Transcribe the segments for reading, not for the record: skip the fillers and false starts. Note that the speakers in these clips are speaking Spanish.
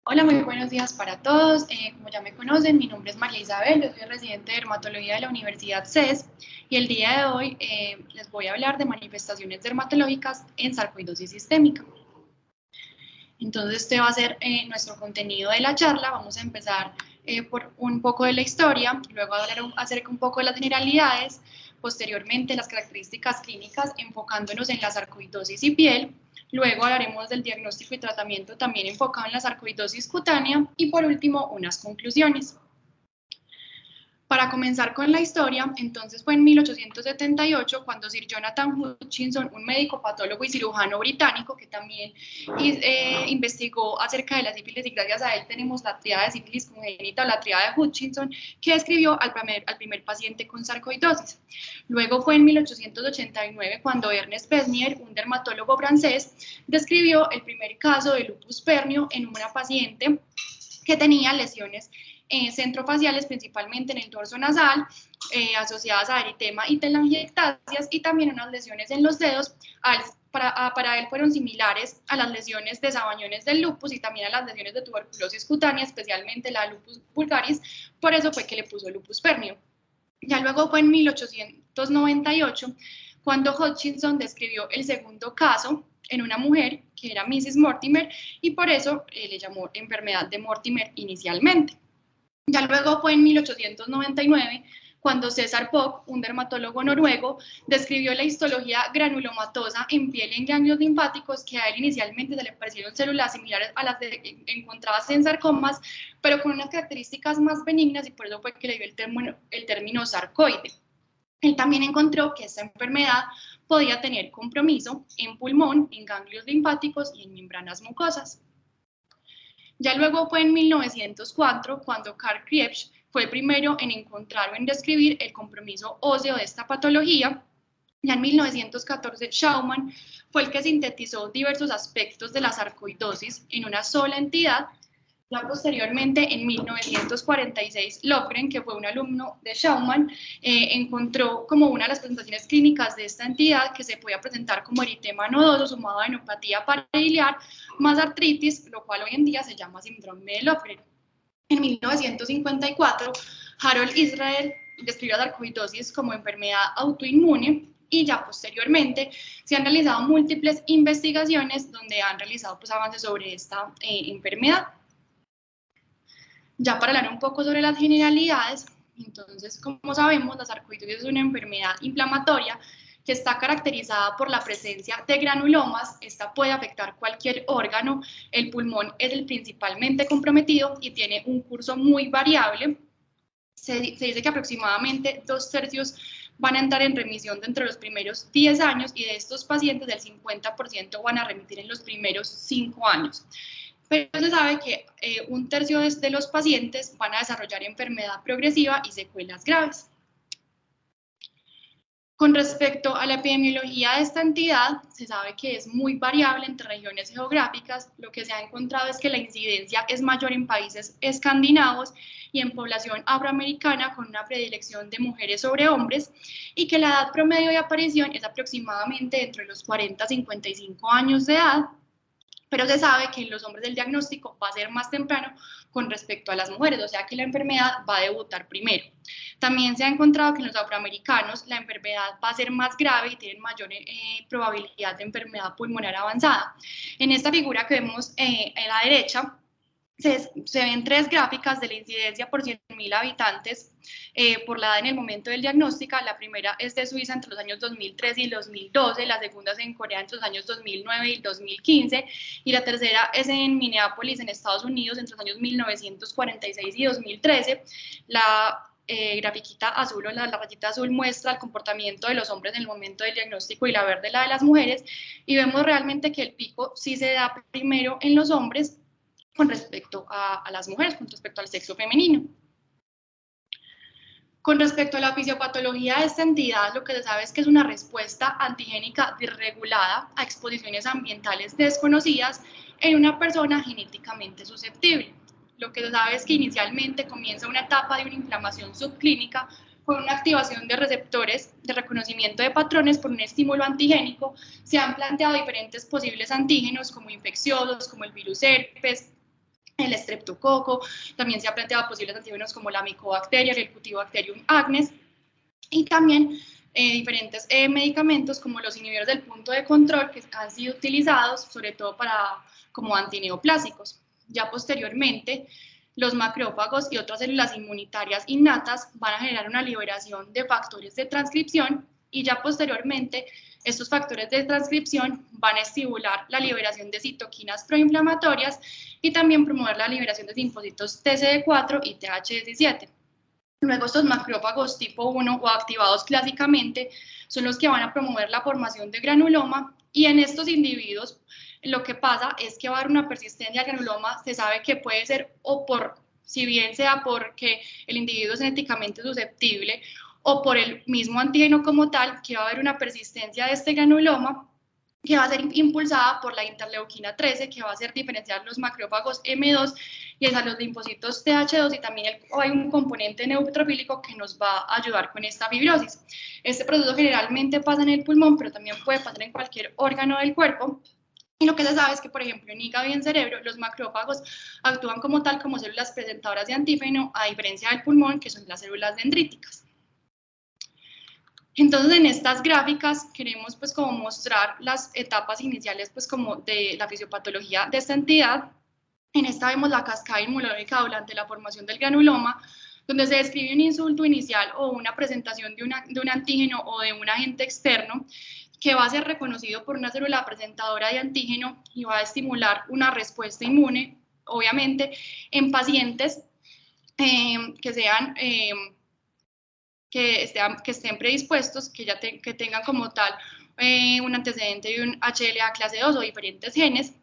Hola, muy buenos días para todos. Como ya me conocen, mi nombre es María Isabel, yo soy residente de dermatología de la Universidad CES y el día de hoy les voy a hablar de manifestaciones dermatológicas en sarcoidosis sistémica. Entonces, este va a ser nuestro contenido de la charla. Vamos a empezar por un poco de la historia, luego hablar acerca un poco de las generalidades, posteriormente las características clínicas enfocándonos en la sarcoidosis y piel. Luego hablaremos del diagnóstico y tratamiento también enfocado en la sarcoidosis cutánea y por último unas conclusiones. Para comenzar con la historia, entonces fue en 1878 cuando Sir Jonathan Hutchinson, un médico patólogo y cirujano británico que también investigó acerca de la sífilis y gracias a él tenemos la tríada de sífilis congénita o la tríada de Hutchinson, que describió al primer paciente con sarcoidosis. Luego fue en 1889 cuando Ernest Besnier, un dermatólogo francés, describió el primer caso de lupus pernio en una paciente que tenía lesiones centrofaciales, principalmente en el dorso nasal, asociadas a eritema y telangiectasias, y también unas lesiones en los dedos. Para él fueron similares a las lesiones de sabañones del lupus y también a las lesiones de tuberculosis cutánea, especialmente la lupus vulgaris, por eso fue que le puso lupus pernio. Ya luego fue en 1898 cuando Hutchinson describió el segundo caso en una mujer que era Mrs. Mortimer y por eso le llamó enfermedad de Mortimer inicialmente. Ya luego fue en 1899 cuando César Bock, un dermatólogo noruego, describió la histología granulomatosa en piel y en ganglios linfáticos que a él inicialmente se le parecieron células similares a las encontradas en sarcomas, pero con unas características más benignas y por eso fue que le dio el término sarcoide. Él también encontró que esta enfermedad podía tener compromiso en pulmón, en ganglios linfáticos y en membranas mucosas. Ya luego fue en 1904 cuando Karl Krebs fue el primero en encontrar o en describir el compromiso óseo de esta patología. Ya en 1914 Schaumann fue el que sintetizó diversos aspectos de la sarcoidosis en una sola entidad. Ya posteriormente, en 1946, Lofgren, que fue un alumno de Schaumann, encontró como una de las presentaciones clínicas de esta entidad que se podía presentar como eritema nodoso sumado a enopatía parailiar más artritis, lo cual hoy en día se llama síndrome de Lofgren. En 1954, Harold Israel describió la sarcoidosis como enfermedad autoinmune y ya posteriormente se han realizado múltiples investigaciones donde han realizado avances sobre esta enfermedad. Ya para hablar un poco sobre las generalidades, entonces, como sabemos, la sarcoidosis es una enfermedad inflamatoria que está caracterizada por la presencia de granulomas. Esta puede afectar cualquier órgano. El pulmón es el principalmente comprometido y tiene un curso muy variable. Se dice que aproximadamente 2/3 van a entrar en remisión dentro de los primeros 10 años y de estos pacientes el 50% van a remitir en los primeros 5 años. Pero se sabe que 1/3 de los pacientes van a desarrollar enfermedad progresiva y secuelas graves. Con respecto a la epidemiología de esta entidad, se sabe que es muy variable entre regiones geográficas. Lo que se ha encontrado es que la incidencia es mayor en países escandinavos y en población afroamericana con una predilección de mujeres sobre hombres y que la edad promedio de aparición es aproximadamente entre los 40 a 55 años de edad, pero se sabe que en los hombres el diagnóstico va a ser más temprano con respecto a las mujeres, o sea que la enfermedad va a debutar primero. También se ha encontrado que en los afroamericanos la enfermedad va a ser más grave y tienen mayor probabilidad de enfermedad pulmonar avanzada. En esta figura que vemos en la derecha, se ven 3 gráficas de la incidencia por 100.000 habitantes por la edad en el momento del diagnóstico. La primera es de Suiza entre los años 2013 y 2012, la segunda es en Corea entre los años 2009 y 2015, y la tercera es en Minneapolis, en Estados Unidos, entre los años 1946 y 2013. La grafiquita azul o la rayita azul muestra el comportamiento de los hombres en el momento del diagnóstico y la verde la de las mujeres, y vemos realmente que el pico sí se da primero en los hombres con respecto a las mujeres, con respecto al sexo femenino. Con respecto a la fisiopatología de esta entidad, lo que se sabe es que es una respuesta antigénica desregulada a exposiciones ambientales desconocidas en una persona genéticamente susceptible. Lo que se sabe es que inicialmente comienza una etapa de una inflamación subclínica con una activación de receptores de reconocimiento de patrones por un estímulo antigénico. Se han planteado diferentes posibles antígenos como infecciosos, como el virus herpes, el estreptococo, también se ha planteado posibles antígenos como la micobacteria, el Cutibacterium acnes, y también diferentes medicamentos como los inhibidores del punto de control que han sido utilizados sobre todo como antineoplásicos. Ya posteriormente, los macrófagos y otras células inmunitarias innatas van a generar una liberación de factores de transcripción y ya posteriormente estos factores de transcripción van a estimular la liberación de citoquinas proinflamatorias y también promover la liberación de linfocitos TCD4 y TH17. Luego estos macrófagos tipo 1 o activados clásicamente son los que van a promover la formación de granuloma y en estos individuos lo que pasa es que va a haber una persistencia del granuloma, se sabe que puede ser o por, si bien sea porque el individuo es genéticamente susceptible o por el mismo antígeno como tal, que va a haber una persistencia de este granuloma que va a ser impulsada por la interleuquina 13, que va a hacer diferenciar los macrófagos M2 y a los linfocitos TH2 y también hay un componente neutrofílico que nos va a ayudar con esta fibrosis. Este proceso generalmente pasa en el pulmón, pero también puede pasar en cualquier órgano del cuerpo. Y lo que se sabe es que, por ejemplo, en hígado y en cerebro, los macrófagos actúan como tal como células presentadoras de antígeno, a diferencia del pulmón, que son las células dendríticas. Entonces, en estas gráficas queremos pues como mostrar las etapas iniciales pues como de la fisiopatología de esta entidad. En esta vemos la cascada inmunológica durante la formación del granuloma, donde se describe un insulto inicial o una presentación de un antígeno o de un agente externo que va a ser reconocido por una célula presentadora de antígeno y va a estimular una respuesta inmune, obviamente, en pacientes que sean... que estén predispuestos, que tengan como tal un antecedente de un HLA clase 2 o diferentes genes.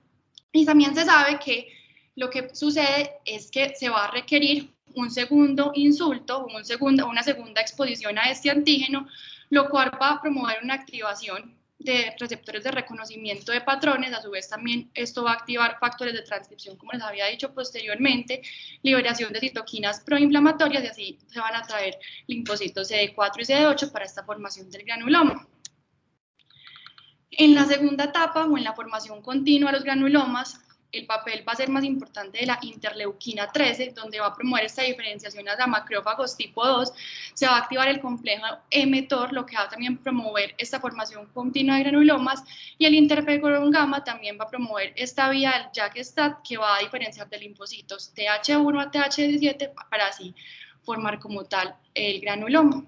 Y también se sabe que lo que sucede es que se va a requerir un segundo insulto, una segunda exposición a este antígeno, lo cual va a promover una activación de receptores de reconocimiento de patrones. A su vez también esto va a activar factores de transcripción, como les había dicho posteriormente, liberación de citoquinas proinflamatorias y así se van a traer linfocitos CD4 y CD8 para esta formación del granuloma. En la segunda etapa o en la formación continua de los granulomas, el papel va a ser más importante de la interleuquina 13, donde va a promover esta diferenciación hacia macrófagos tipo 2, se va a activar el complejo mTOR, lo que va a también promover esta formación continua de granulomas, y el interferón gamma también va a promover esta vía del JAK-STAT, que va a diferenciar de linfocitos TH1 a TH17 para así formar como tal el granuloma.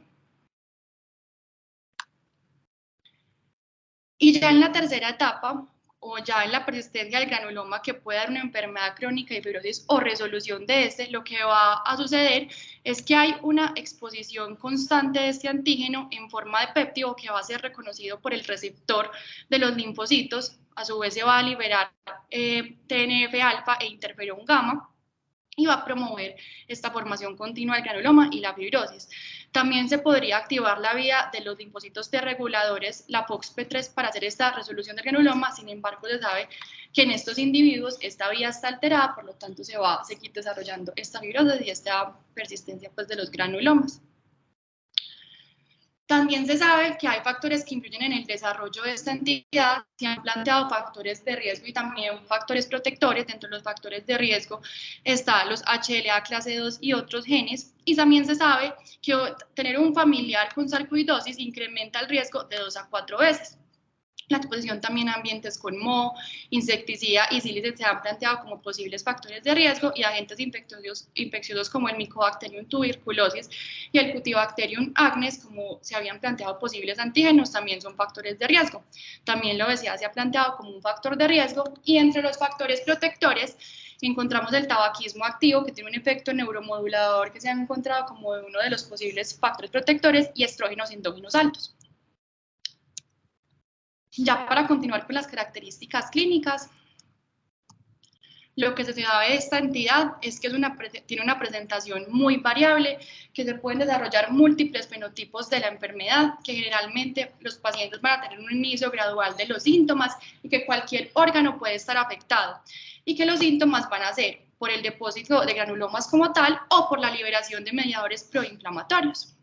Y ya en la tercera etapa, o ya en la persistencia del granuloma que puede dar una enfermedad crónica y fibrosis o resolución de este, lo que va a suceder es que hay una exposición constante de este antígeno en forma de péptido que va a ser reconocido por el receptor de los linfocitos. A su vez se va a liberar TNF-alfa e interferón gamma y va a promover esta formación continua del granuloma y la fibrosis. También se podría activar la vía de los linfocitos T reguladores, la FOXP3, para hacer esta resolución del granuloma. Sin embargo, se sabe que en estos individuos esta vía está alterada, por lo tanto se va a seguir desarrollando esta fibrosis y esta persistencia pues, de los granulomas. También se sabe que hay factores que influyen en el desarrollo de esta entidad. Se han planteado factores de riesgo y también factores protectores. Dentro de los factores de riesgo están los HLA clase 2 y otros genes. Y también se sabe que tener un familiar con sarcoidosis incrementa el riesgo de 2 a 4 veces. La exposición también a ambientes con moho, insecticida y sílice se han planteado como posibles factores de riesgo y agentes infecciosos como el Mycobacterium tuberculosis y el Cutibacterium acnes, como se habían planteado posibles antígenos, también son factores de riesgo. También la obesidad se ha planteado como un factor de riesgo y entre los factores protectores encontramos el tabaquismo activo, que tiene un efecto neuromodulador que se ha encontrado como uno de los posibles factores protectores, y estrógenos endógenos altos. Ya para continuar con las características clínicas, lo que se sabe de esta entidad es que tiene una presentación muy variable, que se pueden desarrollar múltiples fenotipos de la enfermedad, que generalmente los pacientes van a tener un inicio gradual de los síntomas y que cualquier órgano puede estar afectado y que los síntomas van a ser por el depósito de granulomas como tal o por la liberación de mediadores proinflamatorios.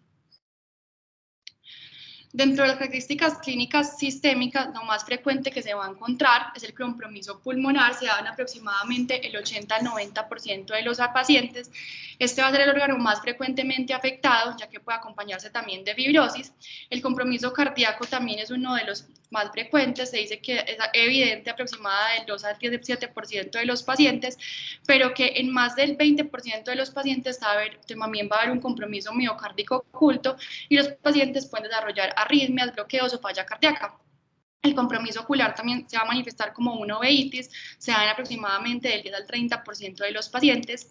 Dentro de las características clínicas sistémicas, lo más frecuente que se va a encontrar es el compromiso pulmonar. Se da en aproximadamente el 80 al 90% de los pacientes. Este va a ser el órgano más frecuentemente afectado, ya que puede acompañarse también de fibrosis. El compromiso cardíaco también es uno de los más frecuentes. Se dice que es evidente aproximadamente del 2 al 17% de los pacientes, pero que en más del 20% de los pacientes también va a haber un compromiso miocárdico oculto y los pacientes pueden desarrollar arritmias, bloqueos o falla cardíaca. El compromiso ocular también se va a manifestar como una uveitis, se da en aproximadamente del 10 al 30% de los pacientes.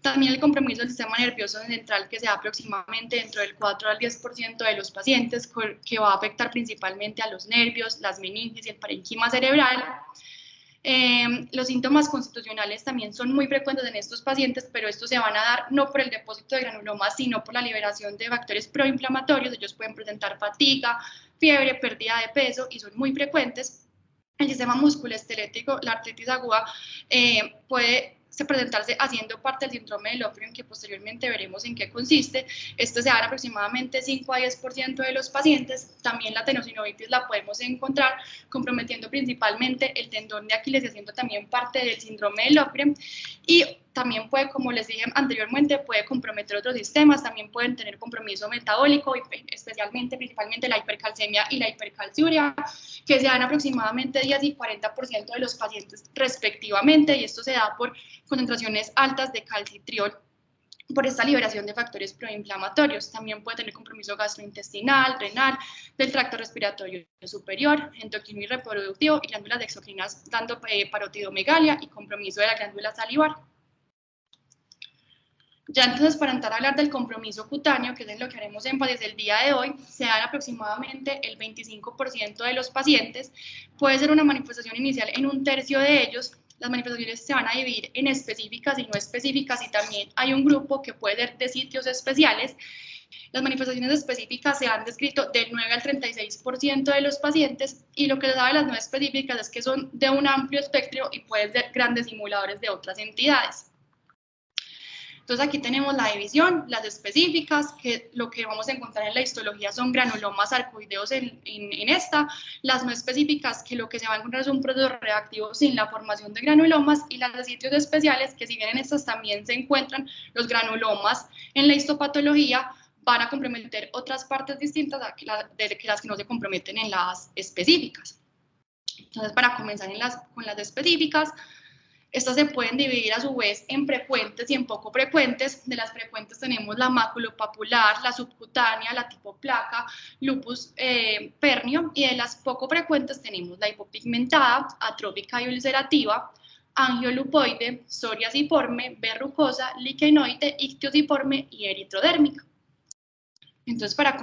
También el compromiso del sistema nervioso central, que se da aproximadamente dentro del 4 al 10% de los pacientes, que va a afectar principalmente a los nervios, las meninges y el parénquima cerebral. Los síntomas constitucionales también son muy frecuentes en estos pacientes, pero estos se van a dar no por el depósito de granulomas, sino por la liberación de factores proinflamatorios. Ellos pueden presentar fatiga, fiebre, pérdida de peso y son muy frecuentes. El sistema musculoesquelético, la artritis aguda, puede presentarse haciendo parte del síndrome de Lofgren, que posteriormente veremos en qué consiste. Esto se da en aproximadamente 5 a 10% de los pacientes. También la tenosinovitis la podemos encontrar comprometiendo principalmente el tendón de Aquiles y haciendo también parte del síndrome de Lofgren. Y también puede, como les dije anteriormente, puede comprometer otros sistemas. También pueden tener compromiso metabólico, especialmente, principalmente la hipercalcemia y la hipercalciuria, que se dan aproximadamente 10 y 40% de los pacientes respectivamente, y esto se da por concentraciones altas de calcitriol por esta liberación de factores proinflamatorios. También puede tener compromiso gastrointestinal, renal, del tracto respiratorio superior, endocrino y reproductivo, y glándulas exocrinas dando parotidomegalia y compromiso de la glándula salivar. Ya entonces, para entrar a hablar del compromiso cutáneo, que es en lo que haremos énfasis el día de hoy, se dan aproximadamente el 25% de los pacientes. Puede ser una manifestación inicial en un tercio de ellos. Las manifestaciones se van a dividir en específicas y no específicas, y también hay un grupo que puede ser de sitios especiales. Las manifestaciones específicas se han descrito del 9 al 36% de los pacientes, y lo que se sabe de las no específicas es que son de un amplio espectro y pueden ser grandes simuladores de otras entidades. Entonces aquí tenemos la división, las específicas, que lo que vamos a encontrar en la histología son granulomas sarcoideos en esta, las no específicas, que lo que se va a encontrar es un proceso reactivo sin la formación de granulomas, y las de sitios especiales, que si bien en estas también se encuentran los granulomas en la histopatología, van a comprometer otras partes distintas de las que no se comprometen en las específicas. Entonces, para comenzar con las específicas, estas se pueden dividir a su vez en frecuentes y en poco frecuentes. De las frecuentes tenemos la maculopapular, la subcutánea, la tipo placa, lupus pernio, y de las poco frecuentes tenemos la hipopigmentada, atrópica y ulcerativa, angiolupoide, psoriasiforme, verrucosa, lichenoide, ictiosiforme y eritrodérmica. Entonces, para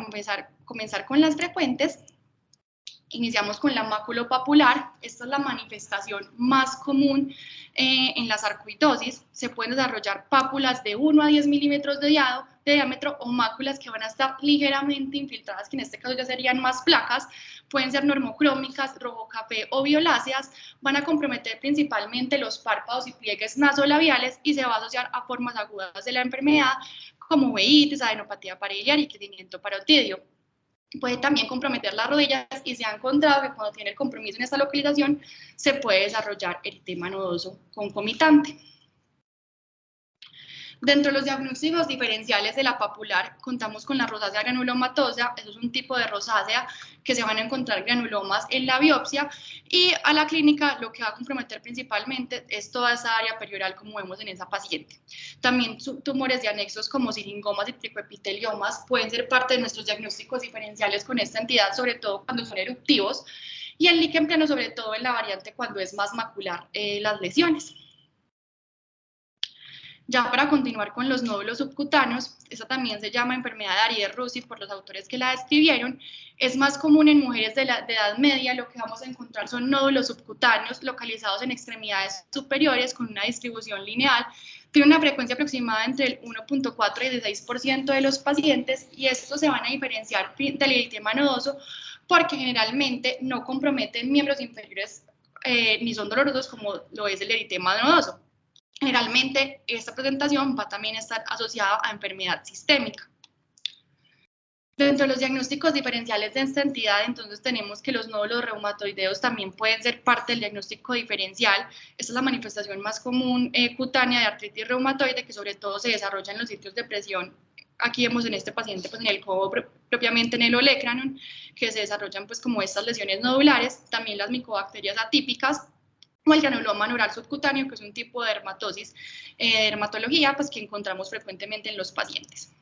comenzar con las frecuentes, iniciamos con la maculopapular. Esta es la manifestación más común en la sarcoidosis. Se pueden desarrollar pápulas de 1 a 10 milímetros de diámetro o máculas que van a estar ligeramente infiltradas, que en este caso ya serían más placas. Pueden ser normocrómicas, rojo café o violáceas. Van a comprometer principalmente los párpados y pliegues nasolabiales, y se va a asociar a formas agudas de la enfermedad como uveitis, adenopatía pariliar y crecimiento parotidio. Puede también comprometer las rodillas, y se ha encontrado que cuando tiene el compromiso en esta localización se puede desarrollar eritema nodoso concomitante. Dentro de los diagnósticos diferenciales de la papular, contamos con la rosácea granulomatosa. Eso es un tipo de rosácea que se van a encontrar granulomas en la biopsia, y a la clínica lo que va a comprometer principalmente es toda esa área perioral, como vemos en esa paciente. También tumores de anexos como siringomas y tricoepiteliomas pueden ser parte de nuestros diagnósticos diferenciales con esta entidad, sobre todo cuando son eruptivos, y el líquen plano sobre todo en la variante cuando es más macular las lesiones. Ya para continuar con los nódulos subcutáneos, esta también se llama enfermedad de Arias-Rossi por los autores que la describieron. Es más común en mujeres de edad media. Lo que vamos a encontrar son nódulos subcutáneos localizados en extremidades superiores con una distribución lineal. Tiene una frecuencia aproximada entre el 1.4 y el 16% de los pacientes, y estos se van a diferenciar del eritema nodoso porque generalmente no comprometen miembros inferiores ni son dolorosos como lo es el eritema nodoso. Generalmente, esta presentación va también a estar asociada a enfermedad sistémica. Dentro de los diagnósticos diferenciales de esta entidad, entonces tenemos que los nódulos reumatoideos también pueden ser parte del diagnóstico diferencial. Esta es la manifestación más común cutánea de artritis reumatoide, que sobre todo se desarrolla en los sitios de presión. Aquí vemos en este paciente, pues en el codo propiamente en el olecranon, que se desarrollan pues como estas lesiones nodulares, también las micobacterias atípicas, o el granuloma anular subcutáneo, que es un tipo de dermatosis, dermatología, pues que encontramos frecuentemente en los pacientes.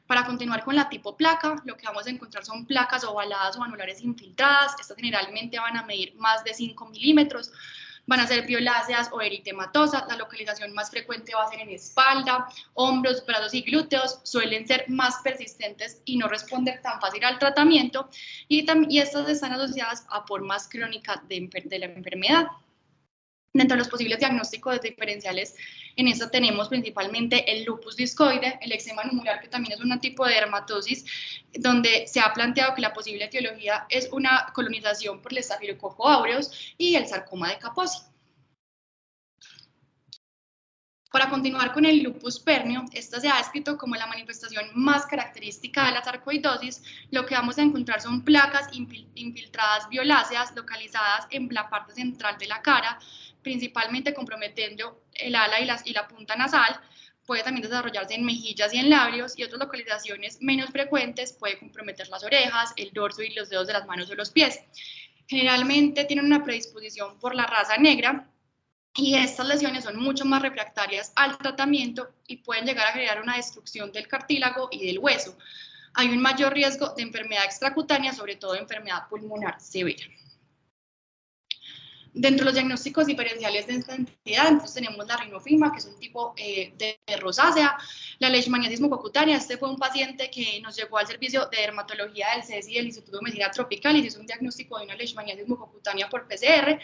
Para continuar con la tipo placa, lo que vamos a encontrar son placas ovaladas o anulares infiltradas. Estas generalmente van a medir más de 5 milímetros, van a ser violáceas o eritematosas. La localización más frecuente va a ser en espalda, hombros, brazos y glúteos. Suelen ser más persistentes y no responder tan fácil al tratamiento. Y estas están asociadas a formas crónicas de la enfermedad. Dentro de los posibles diagnósticos diferenciales, en esta tenemos principalmente el lupus discoide, el eczema numeral, que también es un tipo de dermatosis, donde se ha planteado que la posible etiología es una colonización por el Staphylococcus aureus y el sarcoma de Kaposi. Para continuar con el lupus pernio, esta se ha descrito como la manifestación más característica de la sarcoidosis. Lo que vamos a encontrar son placas infiltradas violáceas localizadas en la parte central de la cara, principalmente comprometiendo el ala y la punta nasal. Puede también desarrollarse en mejillas y en labios, y otras localizaciones menos frecuentes puede comprometer las orejas, el dorso y los dedos de las manos o los pies. Generalmente tienen una predisposición por la raza negra, y estas lesiones son mucho más refractarias al tratamiento y pueden llegar a generar una destrucción del cartílago y del hueso. Hay un mayor riesgo de enfermedad extracutánea, sobre todo enfermedad pulmonar severa. Dentro de los diagnósticos diferenciales de esta entidad, entonces tenemos la rinofilma, que es un tipo de rosácea, la leishmaniasis mucocutánea. Este fue un paciente que nos llegó al servicio de dermatología del CES y del Instituto de Medicina Tropical y hizo un diagnóstico de una leishmaniasis mucocutánea por PCR,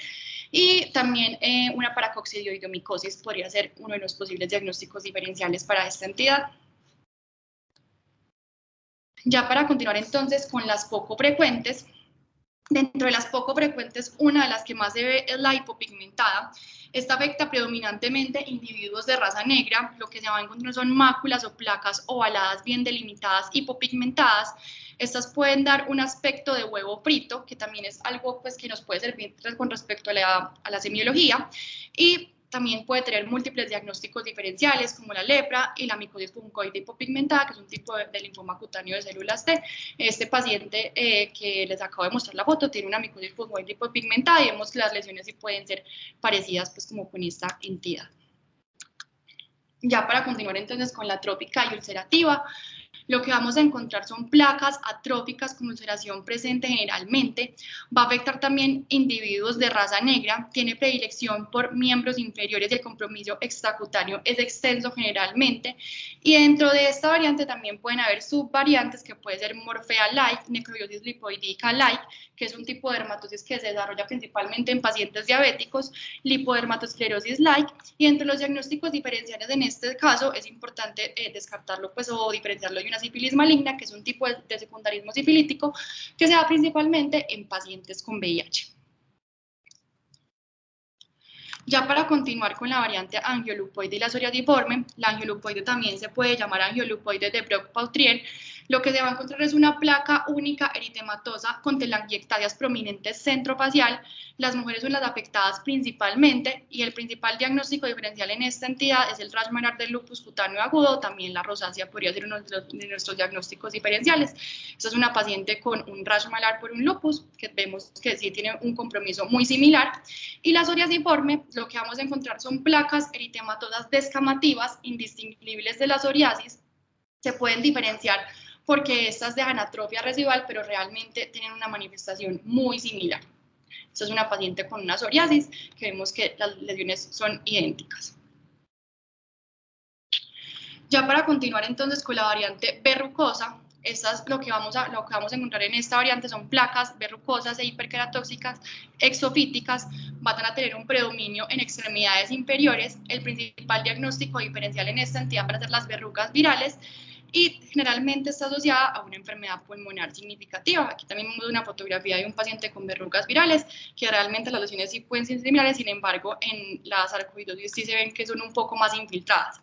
y también una paracoccidioidomicosis podría ser uno de los posibles diagnósticos diferenciales para esta entidad. Ya para continuar entonces con las poco frecuentes, dentro de las poco frecuentes, una de las que más se ve es la hipopigmentada. Esta afecta predominantemente individuos de raza negra. Lo que se va a encontrar son máculas o placas ovaladas bien delimitadas, hipopigmentadas. Estas pueden dar un aspecto de huevo frito, que también es algo pues, que nos puede servir con respecto a la semiología, y también puede tener múltiples diagnósticos diferenciales, como la lepra y la micosis fungoide hipopigmentada, que es un tipo de linfoma cutáneo de células T. Este paciente que les acabo de mostrar la foto tiene una micosis fungoide hipopigmentada, y vemos que las lesiones sí pueden ser parecidas pues, como con esta entidad. Ya para continuar entonces con la atrófica y ulcerativa, lo que vamos a encontrar son placas atróficas con ulceración presente generalmente. Va a afectar también individuos de raza negra, tiene predilección por miembros inferiores y el compromiso extracutáneo es extenso generalmente. Y dentro de esta variante también pueden haber subvariantes, que puede ser morphea-like, necrobiosis lipoidídica-like, que es un tipo de dermatosis que se desarrolla principalmente en pacientes diabéticos, lipodermatosclerosis-like. Y entre los diagnósticos diferenciales en este caso es importante descartarlo pues, o diferenciarlo de una sífilis maligna, que es un tipo de secundarismo sifilítico que se da principalmente en pacientes con VIH. Ya para continuar con la variante angiolupoide y la psoriasiforme, la angiolupoide también se puede llamar angiolupoide de Brock-Pautriel. Lo que se va a encontrar es una placa única eritematosa con telangiectasias prominentes centrofacial. Las mujeres son las afectadas principalmente, y el principal diagnóstico diferencial en esta entidad es el rash malar del lupus cutáneo agudo. También la rosácea podría ser uno de nuestros diagnósticos diferenciales. Esta es una paciente con un rash malar por un lupus, que vemos que sí tiene un compromiso muy similar. Y la psoriasiforme, lo que vamos a encontrar son placas eritematosas descamativas, indistinguibles de la psoriasis. Se pueden diferenciar porque estas dejan atrofia residual, pero realmente tienen una manifestación muy similar. Esta es una paciente con una psoriasis, que vemos que las lesiones son idénticas. Ya para continuar entonces con la variante verrucosa, lo que vamos a encontrar en esta variante son placas verrucosas e hiperkeratóxicas exofíticas. Van a tener un predominio en extremidades inferiores. El principal diagnóstico diferencial en esta entidad van a ser las verrugas virales, y generalmente está asociada a una enfermedad pulmonar significativa. Aquí también vemos una fotografía de un paciente con verrugas virales, que realmente las lesiones sí pueden ser similares, sin embargo en la sarcoidosis sí se ven que son un poco más infiltradas.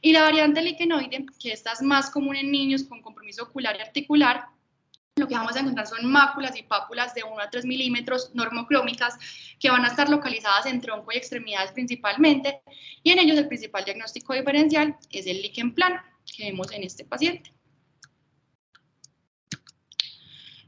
Y la variante liquenoide, que esta es más común en niños con compromiso ocular y articular, lo que vamos a encontrar son máculas y pápulas de 1 a 3 milímetros normocrómicas que van a estar localizadas en tronco y extremidades principalmente, y en ellos el principal diagnóstico diferencial es el líquen plano que vemos en este paciente.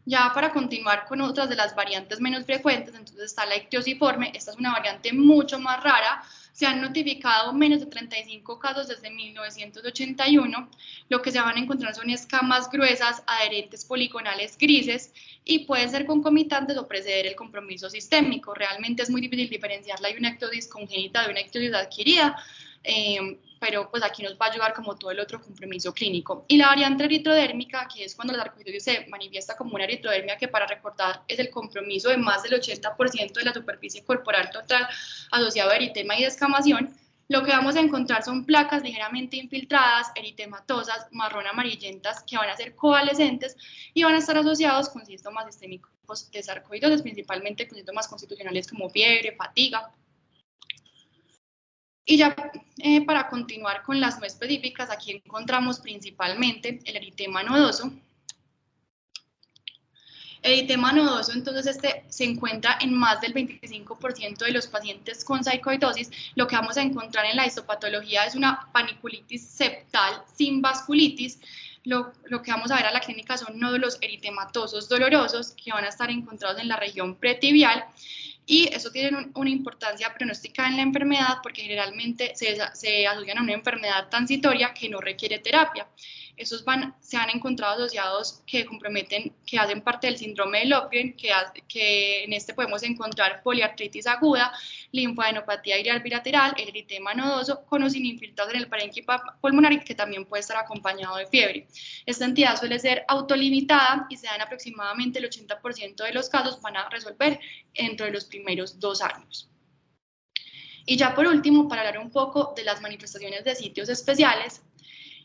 Ya para continuar con otras de las variantes menos frecuentes, entonces está la ictiosiforme. Esta es una variante mucho más rara. Se han notificado menos de 35 casos desde 1981. Lo que se van a encontrar son escamas gruesas, adherentes poligonales grises, y pueden ser concomitantes o preceder el compromiso sistémico. Realmente es muy difícil diferenciarla de una ictiosis congénita de una ictiosis adquirida, pero pues aquí nos va a ayudar como todo el otro compromiso clínico. Y la variante eritrodérmica, que es cuando la sarcoidosis se manifiesta como una eritrodermia, que para recordar es el compromiso de más del 80% de la superficie corporal total asociado a eritema y descamación. Lo que vamos a encontrar son placas ligeramente infiltradas, eritematosas, marrón amarillentas, que van a ser coalescentes y van a estar asociados con síntomas sistémicos de sarcoidosis, principalmente con síntomas constitucionales como fiebre, fatiga. Y ya para continuar con las no específicas, aquí encontramos principalmente el eritema nodoso. El eritema nodoso, entonces, este se encuentra en más del 25% de los pacientes con sarcoidosis. Lo que vamos a encontrar en la histopatología es una paniculitis septal sin vasculitis. Lo que vamos a ver a la clínica son nódulos eritematosos dolorosos que van a estar encontrados en la región pretibial, y eso tiene una importancia pronóstica en la enfermedad porque generalmente se asocian a una enfermedad transitoria que no requiere terapia. Esos se han encontrado asociados que comprometen, que hacen parte del síndrome de Lofgren, que en este podemos encontrar poliartritis aguda, linfadenopatía iliar bilateral, el eritema nodoso con o sin infiltrados en el parénquima pulmonar, y que también puede estar acompañado de fiebre. Esta entidad suele ser autolimitada y se dan aproximadamente el 80% de los casos, van a resolver dentro de los primeros 2 años. Y ya por último, para hablar un poco de las manifestaciones de sitios especiales,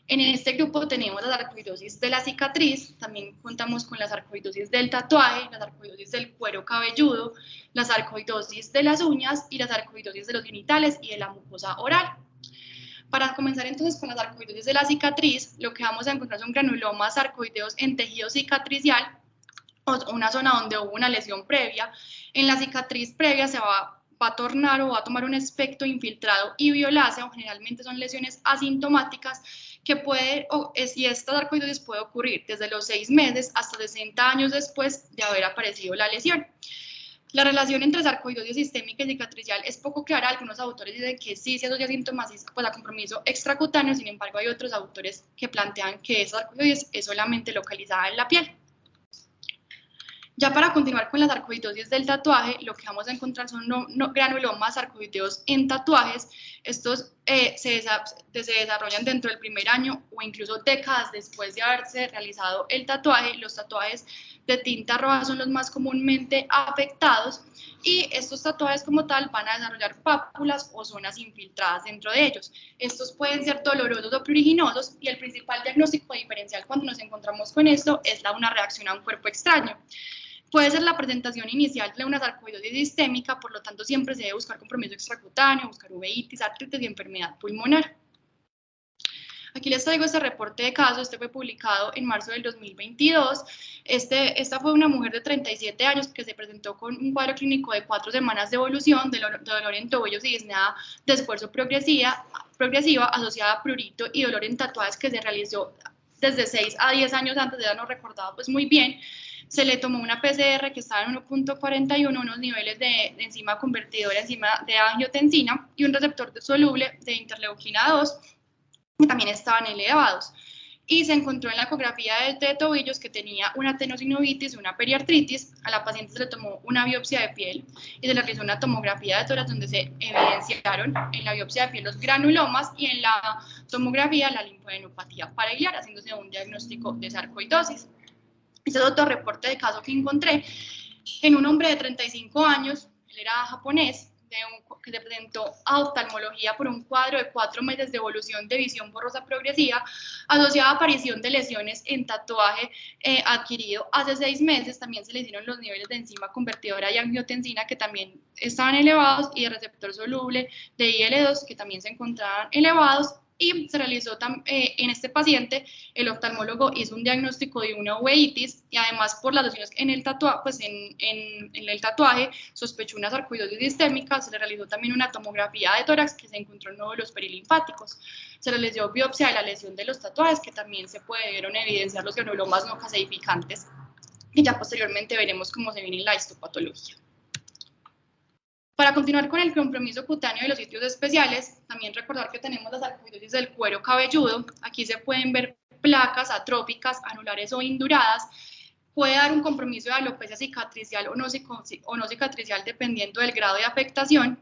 en este grupo tenemos la sarcoidosis de la cicatriz, también contamos con la sarcoidosis del tatuaje, la sarcoidosis del cuero cabelludo, la sarcoidosis de las uñas y la sarcoidosis de los genitales y de la mucosa oral. Para comenzar entonces con la sarcoidosis de la cicatriz, lo que vamos a encontrar son granulomas sarcoideos en tejido cicatricial, o una zona donde hubo una lesión previa. En la cicatriz previa se va a tornar o va a tomar un aspecto infiltrado y violáceo. Generalmente son lesiones asintomáticas que y esta sarcoidosis puede ocurrir desde los 6 meses hasta 60 años después de haber aparecido la lesión. La relación entre sarcoidosis sistémica y cicatricial es poco clara. Algunos autores dicen que sí se asocia síntomas pues, a compromiso extracutáneo, sin embargo hay otros autores que plantean que esa sarcoidosis es solamente localizada en la piel. Ya para continuar con la sarcoidosis del tatuaje, lo que vamos a encontrar son granulomas sarcoideos en tatuajes. Estos se desarrollan dentro del primer año o incluso décadas después de haberse realizado el tatuaje. Los tatuajes de tinta roja son los más comúnmente afectados, y estos tatuajes como tal van a desarrollar pápulas o zonas infiltradas dentro de ellos. Estos pueden ser dolorosos o pruriginosos, y el principal diagnóstico diferencial cuando nos encontramos con esto es una reacción a un cuerpo extraño. Puede ser la presentación inicial de una sarcoidosis sistémica, por lo tanto siempre se debe buscar compromiso extracutáneo, buscar uveitis, artritis y enfermedad pulmonar. Aquí les traigo este reporte de caso. Este fue publicado en marzo del 2022. Esta fue una mujer de 37 años que se presentó con un cuadro clínico de 4 semanas de evolución, de dolor en tobillos y disnea de esfuerzo progresiva asociada a prurito y dolor en tatuajes, que se realizó desde 6 a 10 años antes, ya no recordaba pues muy bien. Se le tomó una PCR que estaba en 1.41, unos niveles de enzima convertidora, enzima de angiotensina, y un receptor soluble de interleuquina 2, que también estaban elevados. Y se encontró en la ecografía de tobillos que tenía una tenosinovitis y una periartritis. A la paciente se le tomó una biopsia de piel y se le realizó una tomografía de tórax, donde se evidenciaron en la biopsia de piel los granulomas y en la tomografía la linfadenopatía parailiar, haciéndose un diagnóstico de sarcoidosis. Este es otro reporte de caso que encontré en un hombre de 35 años, él era japonés, que se presentó a oftalmología por un cuadro de 4 meses de evolución de visión borrosa progresiva asociada a aparición de lesiones en tatuaje adquirido hace 6 meses. También se le hicieron los niveles de enzima convertidora y angiotensina, que también estaban elevados, y de receptor soluble de IL-2, que también se encontraban elevados, y se realizó en este paciente, el oftalmólogo hizo un diagnóstico de una uveitis y además por las lesiones en el tatuaje, pues en el tatuaje sospechó una sarcoidosis sistémica, se le realizó también una tomografía de tórax que se encontró en nódulos perilinfáticos, se realizó biopsia de la lesión de los tatuajes que también se pudieron evidenciar los granulomas no caseificantes y ya posteriormente veremos cómo se viene la histopatología. Para continuar con el compromiso cutáneo de los sitios especiales, también recordar que tenemos las sarcoidosis del cuero cabelludo. Aquí se pueden ver placas atróficas, anulares o induradas. Puede dar un compromiso de alopecia cicatricial o no cicatricial dependiendo del grado de afectación.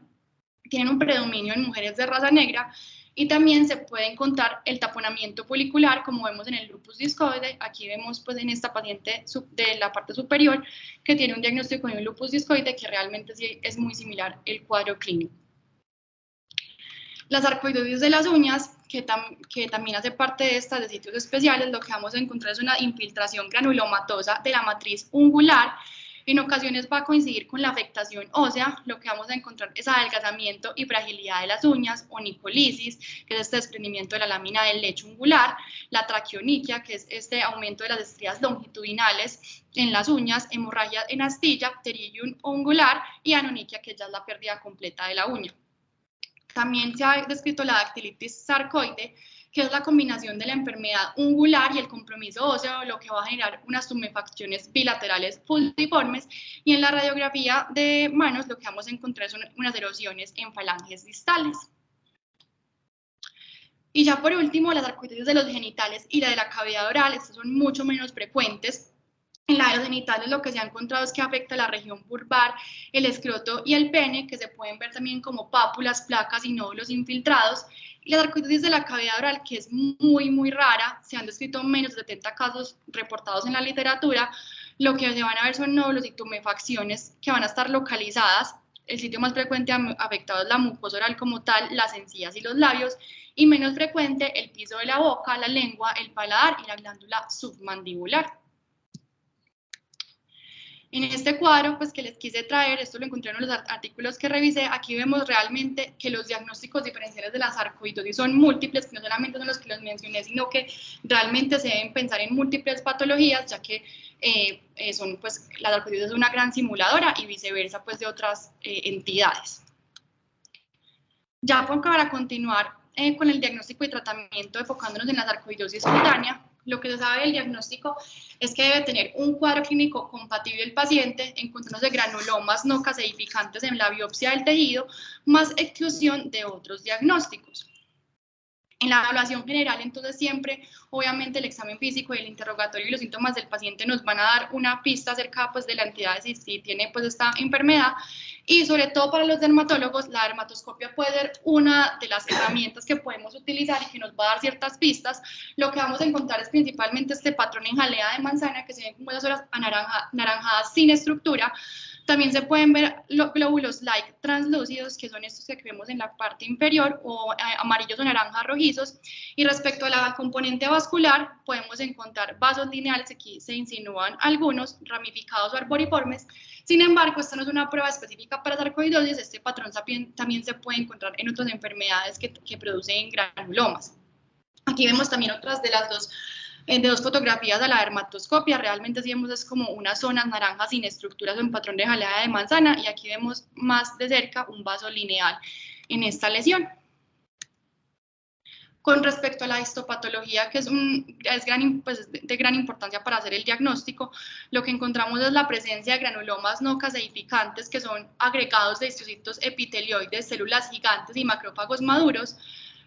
Tienen un predominio en mujeres de raza negra y también se puede encontrar el taponamiento folicular, como vemos en el lupus discoide. Aquí vemos pues en esta paciente de la parte superior que tiene un diagnóstico de un lupus discoide que realmente sí es muy similar el cuadro clínico. La sarcoidosis de las uñas, que también hace parte de estas de sitios especiales, lo que vamos a encontrar es una infiltración granulomatosa de la matriz ungular. En ocasiones va a coincidir con la afectación ósea, lo que vamos a encontrar es adelgazamiento y fragilidad de las uñas, onicolisis, que es este desprendimiento de la lámina del lecho ungular, la traqueoniquia, que es este aumento de las estrías longitudinales en las uñas, hemorragia en astilla, pterygium ungular y anoniquia, que ya es la pérdida completa de la uña. También se ha descrito la dactilitis sarcoide, que es la combinación de la enfermedad ungular y el compromiso óseo, lo que va a generar unas tumefacciones bilaterales fusiformes, y en la radiografía de manos lo que vamos a encontrar son unas erosiones en falanges distales. Y ya por último, las sarcoidosis de los genitales y la de la cavidad oral, estas son mucho menos frecuentes. En la de los genitales lo que se ha encontrado es que afecta la región vulvar, el escroto y el pene, que se pueden ver también como pápulas, placas y nódulos infiltrados. Y la sarcoidosis de la cavidad oral, que es muy rara, se han descrito menos de 70 casos reportados en la literatura. Lo que se van a ver son nódulos y tumefacciones que van a estar localizadas. El sitio más frecuente afectado es la mucosa oral como tal, las encías y los labios, y menos frecuente el piso de la boca, la lengua, el paladar y la glándula submandibular. En este cuadro, pues que les quise traer, esto lo encontré en los artículos que revisé, aquí vemos realmente que los diagnósticos diferenciales de la sarcoidosis son múltiples, que no solamente son los que los mencioné, sino que realmente se deben pensar en múltiples patologías, ya que pues, la sarcoidosis es una gran simuladora y viceversa pues, de otras entidades. Ya para continuar con el diagnóstico y tratamiento, enfocándonos en la sarcoidosis cutánea, lo que se sabe del diagnóstico es que debe tener un cuadro clínico compatible el paciente, encontrándose granulomas no caseificantes en la biopsia del tejido, más exclusión de otros diagnósticos. En la evaluación general, entonces, siempre, obviamente, el examen físico y el interrogatorio y los síntomas del paciente nos van a dar una pista acerca pues, de la entidad, si tiene pues, esta enfermedad. Y sobre todo para los dermatólogos, la dermatoscopia puede ser una de las herramientas que podemos utilizar y que nos va a dar ciertas pistas. Lo que vamos a encontrar es principalmente este patrón en jalea de manzana, que se ven como esas horas anaranjadas sin estructura. También se pueden ver los glóbulos light translúcidos, que son estos que vemos en la parte inferior, o amarillos o naranjas rojizos. Y respecto a la componente vascular, podemos encontrar vasos lineales, aquí se insinúan algunos, ramificados o arboriformes. Sin embargo, esta no es una prueba específica para sarcoidosis, este patrón también se puede encontrar en otras enfermedades que producen granulomas. Aquí vemos también otras de las dos fotografías a la dermatoscopia, realmente sí vemos es como unas zonas naranjas sin estructuras o en patrón de jalea de manzana, y aquí vemos más de cerca un vaso lineal en esta lesión. Con respecto a la histopatología, que es de gran importancia para hacer el diagnóstico, lo que encontramos es la presencia de granulomas no caseificantes, que son agregados de histocitos epitelioides, células gigantes y macrófagos maduros.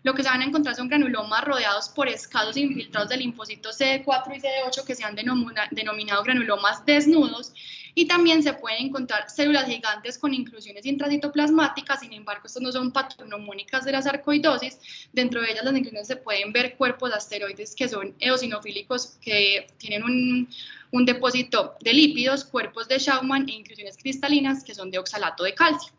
Lo que se van a encontrar son granulomas rodeados por escasos infiltrados de linfocitos CD4 y CD8 que se han denominado granulomas desnudos, y también se pueden encontrar células gigantes con inclusiones intracitoplasmáticas. Sin embargo, estas no son patognomónicas de la sarcoidosis. Dentro de ellas las inclusiones se pueden ver cuerpos asteroides que son eosinofílicos, que tienen un depósito de lípidos, cuerpos de Schaumann e inclusiones cristalinas que son de oxalato de calcio.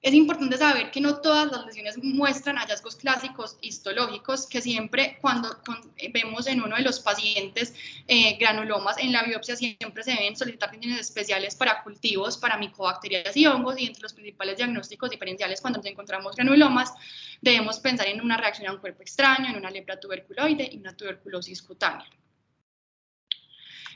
Es importante saber que no todas las lesiones muestran hallazgos clásicos histológicos, que siempre cuando vemos en uno de los pacientes granulomas en la biopsia siempre se deben solicitar condiciones especiales para cultivos, para micobacterias y hongos, y entre los principales diagnósticos diferenciales cuando nos encontramos granulomas debemos pensar en una reacción a un cuerpo extraño, en una lepra tuberculoide y una tuberculosis cutánea.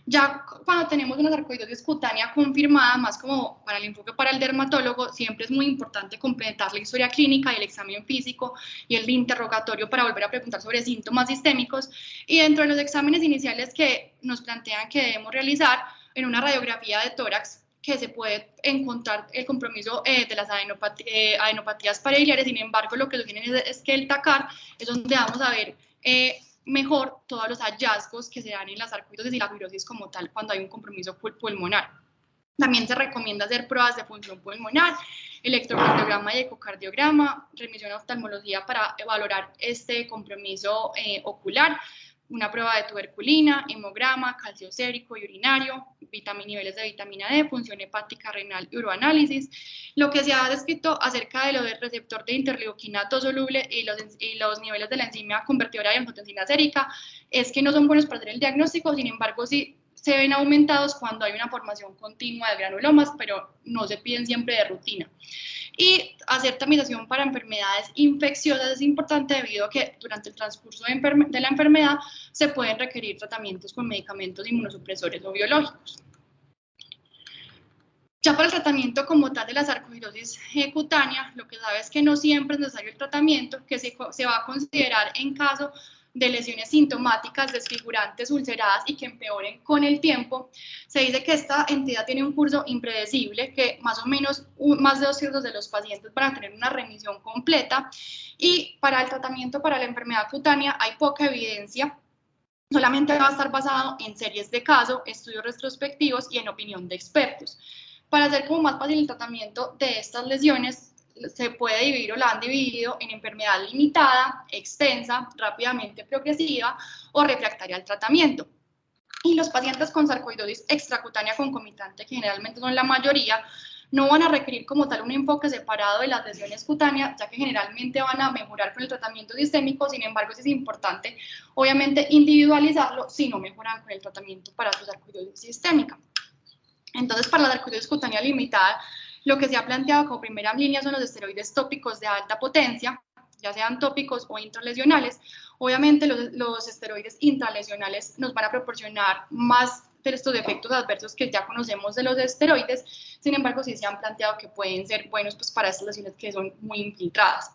Ya cuando tenemos una sarcoidosis cutánea confirmada, más como para el enfoque para el dermatólogo, siempre es muy importante completar la historia clínica y el examen físico y el interrogatorio para volver a preguntar sobre síntomas sistémicos. Y dentro de los exámenes iniciales que nos plantean que debemos realizar, en una radiografía de tórax, que se puede encontrar el compromiso de las adenopatías paraliares. Sin embargo, lo que sugieren es que el TACAR es donde vamos a ver mejor todos los hallazgos que se dan en la sarcoidosis y la fibrosis como tal cuando hay un compromiso pulmonar. También se recomienda hacer pruebas de función pulmonar, electrocardiograma y ecocardiograma, remisión a oftalmología para valorar este compromiso ocular, una prueba de tuberculina, hemograma, calcio sérico y urinario, niveles de vitamina D, función hepática, renal y uroanálisis. Lo que se ha descrito acerca de lo del receptor de interleuquina 2 soluble y los niveles de la enzima convertidora de angiotensina sérica es que no son buenos para hacer el diagnóstico, sin embargo, sí se ven aumentados cuando hay una formación continua de granulomas, pero no se piden siempre de rutina. Y hacer tamización para enfermedades infecciosas es importante debido a que durante el transcurso de la enfermedad se pueden requerir tratamientos con medicamentos inmunosupresores o biológicos. Ya para el tratamiento como tal de la sarcoidosis cutánea, lo que sabe es que no siempre es necesario el tratamiento, que se va a considerar en caso de lesiones sintomáticas, desfigurantes, ulceradas y que empeoren con el tiempo. Se dice que esta entidad tiene un curso impredecible, que más o menos más de 2/3 de los pacientes van a tener una remisión completa, y para el tratamiento para la enfermedad cutánea hay poca evidencia. Solamente va a estar basado en series de caso, estudios retrospectivos y en opinión de expertos. Para hacer como más fácil el tratamiento de estas lesiones, se puede dividir o la han dividido en enfermedad limitada, extensa, rápidamente progresiva o refractaria al tratamiento. Y los pacientes con sarcoidosis extracutánea concomitante, que generalmente son la mayoría, no van a requerir como tal un enfoque separado de las lesiones cutáneas, ya que generalmente van a mejorar con el tratamiento sistémico. Sin embargo, es importante, obviamente, individualizarlo si no mejoran con el tratamiento para su sarcoidosis sistémica. Entonces, para la sarcoidosis cutánea limitada, lo que se ha planteado como primera línea son los esteroides tópicos de alta potencia, ya sean tópicos o intralesionales. Obviamente, los esteroides intralesionales nos van a proporcionar más de estos efectos adversos que ya conocemos de los esteroides. Sin embargo, sí se han planteado que pueden ser buenos pues, para estas lesiones que son muy infiltradas.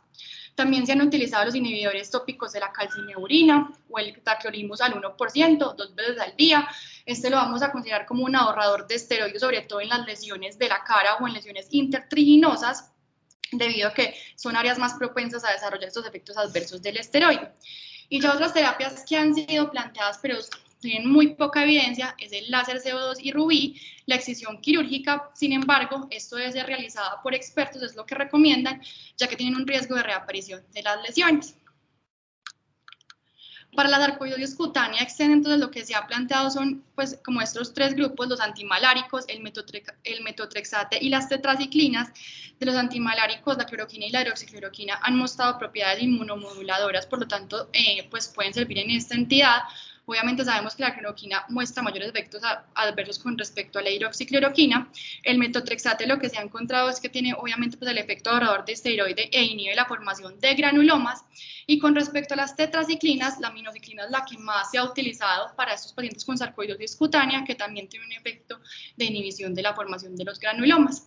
También se han utilizado los inhibidores tópicos de la calcineurina o el tacrolimus al 1%, 2 veces al día. Este lo vamos a considerar como un ahorrador de esteroides, sobre todo en las lesiones de la cara o en lesiones intertriginosas, debido a que son áreas más propensas a desarrollar estos efectos adversos del esteroide. Y ya otras terapias que han sido planteadas, pero tienen muy poca evidencia, es el láser CO2 y rubí, la excisión quirúrgica. Sin embargo, esto debe ser realizada por expertos, es lo que recomiendan, ya que tienen un riesgo de reaparición de las lesiones. Para la sarcoidosis cutánea externa, entonces lo que se ha planteado son, pues, como estos tres grupos, los antimaláricos, el metotrexate y las tetraciclinas. De los antimaláricos, la cloroquina y la hidroxicloroquina han mostrado propiedades inmunomoduladoras, por lo tanto, pues pueden servir en esta entidad. Obviamente sabemos que la cloroquina muestra mayores efectos adversos con respecto a la hidroxicloroquina. El metotrexate lo que se ha encontrado es que tiene obviamente pues, el efecto ahorrador de esteroide e inhibe la formación de granulomas. Y con respecto a las tetraciclinas, la aminociclina es la que más se ha utilizado para estos pacientes con sarcoidosis cutánea, que también tiene un efecto de inhibición de la formación de los granulomas.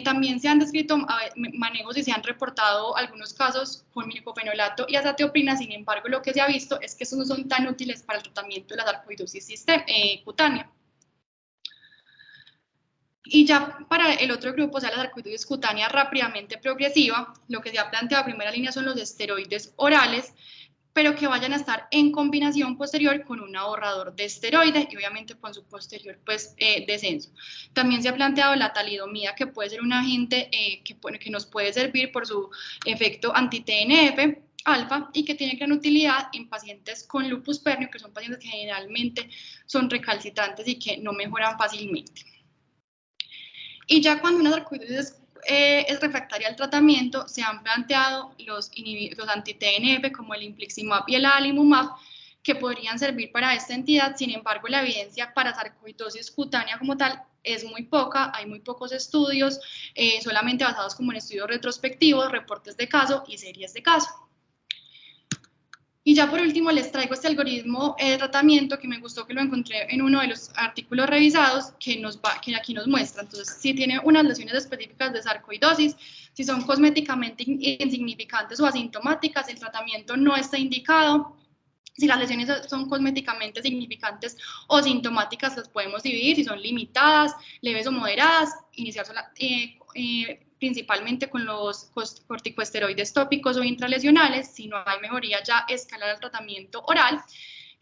También se han descrito manejos y se han reportado algunos casos con micofenolato y azatioprina. Sin embargo, lo que se ha visto es que estos no son tan útiles para el tratamiento de la sarcoidosis cutánea. Y ya para el otro grupo, o sea, la sarcoidosis cutánea rápidamente progresiva, lo que se ha planteado a primera línea son los esteroides orales, pero que vayan a estar en combinación posterior con un ahorrador de esteroide y obviamente con su posterior pues, descenso. También se ha planteado la talidomida, que puede ser un agente que nos puede servir por su efecto anti-TNF alfa y que tiene gran utilidad en pacientes con lupus pernio, que son pacientes que generalmente son recalcitrantes y que no mejoran fácilmente. Y ya cuando una sarcoidosis es refractaria al tratamiento, se han planteado los anti-TNF como el infliximab y el adalimumab, que podrían servir para esta entidad. Sin embargo, la evidencia para sarcoidosis cutánea como tal es muy poca, hay muy pocos estudios, solamente basados como en estudios retrospectivos, reportes de caso y series de caso. Y ya por último les traigo este algoritmo de tratamiento que me gustó, que lo encontré en uno de los artículos revisados, que aquí nos muestra. Entonces, si tiene unas lesiones específicas de sarcoidosis, si son cosméticamente insignificantes o asintomáticas, el tratamiento no está indicado. Si las lesiones son cosméticamente significantes o sintomáticas, las podemos dividir. Si son limitadas, leves o moderadas, iniciar principalmente con los corticosteroides tópicos o intralesionales. Si no hay mejoría, ya escalar al tratamiento oral.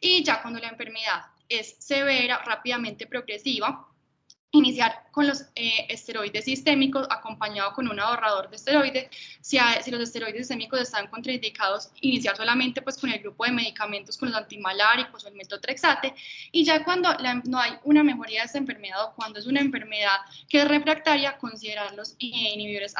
Y ya cuando la enfermedad es severa, rápidamente progresiva, iniciar con los esteroides sistémicos acompañado con un ahorrador de esteroides. Si los esteroides sistémicos están contraindicados, iniciar solamente pues con el grupo de medicamentos, con los antimaláricos o el metotrexate. Y ya cuando no hay una mejoría de esta enfermedad o cuando es una enfermedad que es refractaria, considerar los inhibidores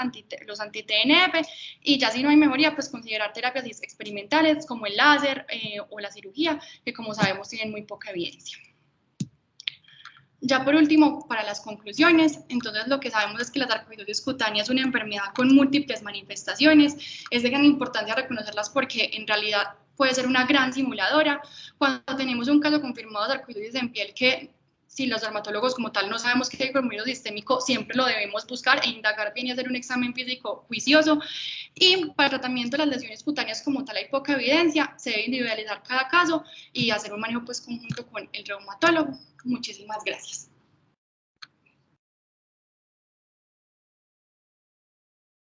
los anti-TNF. Y ya si no hay mejoría, pues considerar terapias experimentales como el láser o la cirugía, que como sabemos tienen muy poca evidencia. Ya por último, para las conclusiones, entonces lo que sabemos es que la sarcoidosis cutánea es una enfermedad con múltiples manifestaciones. Es de gran importancia reconocerlas porque en realidad puede ser una gran simuladora. Cuando tenemos un caso confirmado de sarcoidosis en piel que si los dermatólogos como tal no sabemos qué hay compromiso sistémico, siempre lo debemos buscar e indagar bien y hacer un examen físico juicioso. Y para el tratamiento de las lesiones cutáneas como tal hay poca evidencia, se debe individualizar cada caso y hacer un manejo pues conjunto con el reumatólogo. Muchísimas gracias.